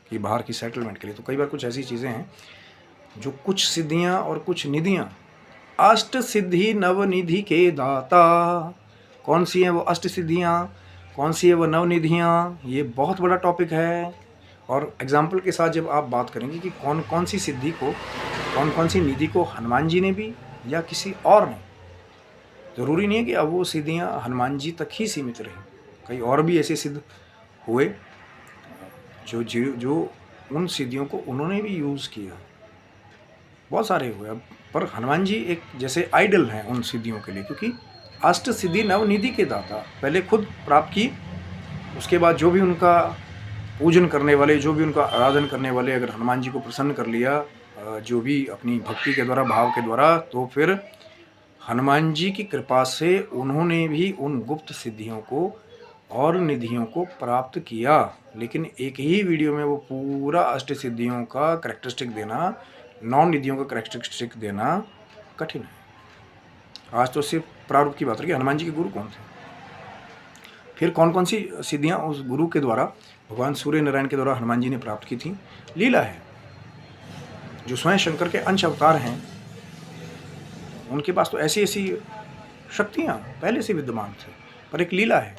कि बाहर की सेटलमेंट के लिए। तो कई बार कुछ ऐसी चीज़ें हैं जो कुछ सिद्धियाँ और कुछ निधियाँ, अष्ट सिद्धि नवनिधि के दाता, कौन सी हैं वो अष्ट सिद्धियाँ, कौन सी है वो नवनिधियाँ, ये बहुत बड़ा टॉपिक है। और एग्जाम्पल के साथ जब आप बात करेंगे कि कौन कौन सी सिद्धि को, कौन कौन सी निधि को हनुमान जी ने भी या किसी और ने, ज़रूरी नहीं है कि अब वो सिद्धियाँ हनुमान जी तक ही सीमित रहीं, कई और भी ऐसे सिद्ध हुए जो उन सिद्धियों को उन्होंने भी यूज़ किया, बहुत सारे हुए। अब पर हनुमान जी एक जैसे आइडल हैं उन सिद्धियों के लिए, क्योंकि अष्ट सिद्धि नवनिधि के दाता, पहले खुद प्राप्त की, उसके बाद जो भी उनका पूजन करने वाले, जो भी उनका आराधन करने वाले अगर हनुमान जी को प्रसन्न कर लिया, जो भी अपनी भक्ति के द्वारा, भाव के द्वारा, तो फिर हनुमान जी की कृपा से उन्होंने भी उन गुप्त सिद्धियों को और निधियों को प्राप्त किया। लेकिन एक ही वीडियो में वो पूरा अष्ट सिद्धियों का करैक्टरिस्टिक देना, 9 निधियों का करैक्टरिस्टिक देना कठिन है। आज तो सिर्फ प्रारूप की बात रही, हनुमान जी के गुरु कौन थे, फिर कौन कौन सी सिद्धियाँ उस गुरु के द्वारा, भगवान सूर्य नारायण के द्वारा हनुमान जी ने प्राप्त की थी। लीला है, जो स्वयं शंकर के अंश अवतार हैं, उनके पास तो ऐसी ऐसी शक्तियाँ पहले से विद्यमान थे, पर एक लीला है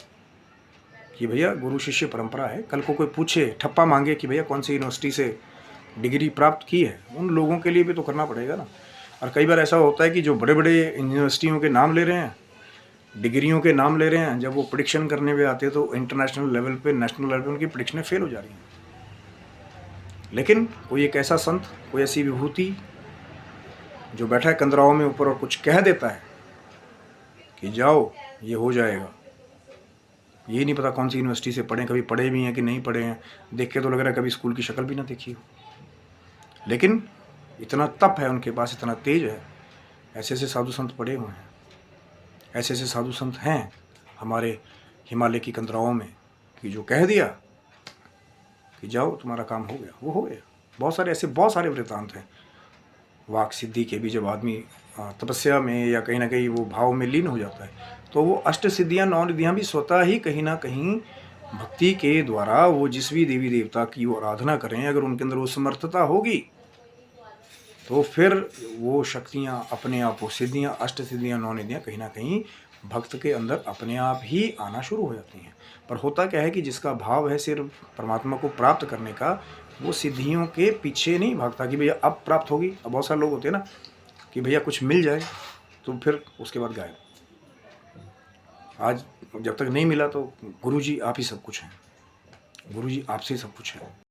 कि भैया गुरु शिष्य परंपरा है। कल को कोई पूछे, ठप्पा मांगे कि भैया कौन सी यूनिवर्सिटी से डिग्री प्राप्त की है, उन लोगों के लिए भी तो करना पड़ेगा ना। और कई बार ऐसा होता है कि जो बड़े बड़े यूनिवर्सिटियों के नाम ले रहे हैं, डिग्रियों के नाम ले रहे हैं, जब वो प्रेडिक्शन करने में आते हैं तो इंटरनेशनल लेवल पे, नेशनल लेवल पे उनकी प्रेडिक्शनें फेल हो जा रही हैं। लेकिन कोई एक ऐसा संत, कोई ऐसी विभूति जो बैठा है कंदराओं में ऊपर और कुछ कह देता है कि जाओ ये हो जाएगा। ये नहीं पता कौन सी यूनिवर्सिटी से पढ़े, कभी पढ़े भी हैं कि नहीं पढ़े हैं, देख के तो लग रहा है कभी स्कूल की शक्ल भी ना देखी हो, लेकिन इतना तप है उनके पास, इतना तेज है। ऐसे ऐसे साधु संत पड़े हुए हैं, ऐसे ऐसे साधु संत हैं हमारे हिमालय की कंदराओं में कि जो कह दिया कि जाओ तुम्हारा काम हो गया, वो हो गया। बहुत सारे ऐसे, बहुत सारे वृत्तांत हैं वाक सिद्धि के भी। जब आदमी तपस्या में या कहीं ना कहीं वो भाव में लीन हो जाता है, तो वो अष्ट सिद्धियाँ, 9 निधियाँ भी स्वतः ही कहीं ना कहीं भक्ति के द्वारा, वो जिस भी देवी देवता की वो आराधना करें, अगर उनके अंदर वो समर्थता होगी तो फिर वो शक्तियाँ अपने आप, वो सिद्धियाँ, अष्ट सिद्धियाँ, 9 निधियाँ कहीं ना कहीं भक्त के अंदर अपने आप ही आना शुरू हो जाती हैं। पर होता क्या है कि जिसका भाव है सिर्फ परमात्मा को प्राप्त करने का, वो सिद्धियों के पीछे नहीं भागता कि भैया अब प्राप्त होगी। अब बहुत सारे लोग होते हैं ना कि भैया कुछ मिल जाए तो फिर उसके बाद गायब। आज जब तक नहीं मिला तो गुरुजी आप ही सब कुछ हैं, गुरुजी आपसे ही सब कुछ है।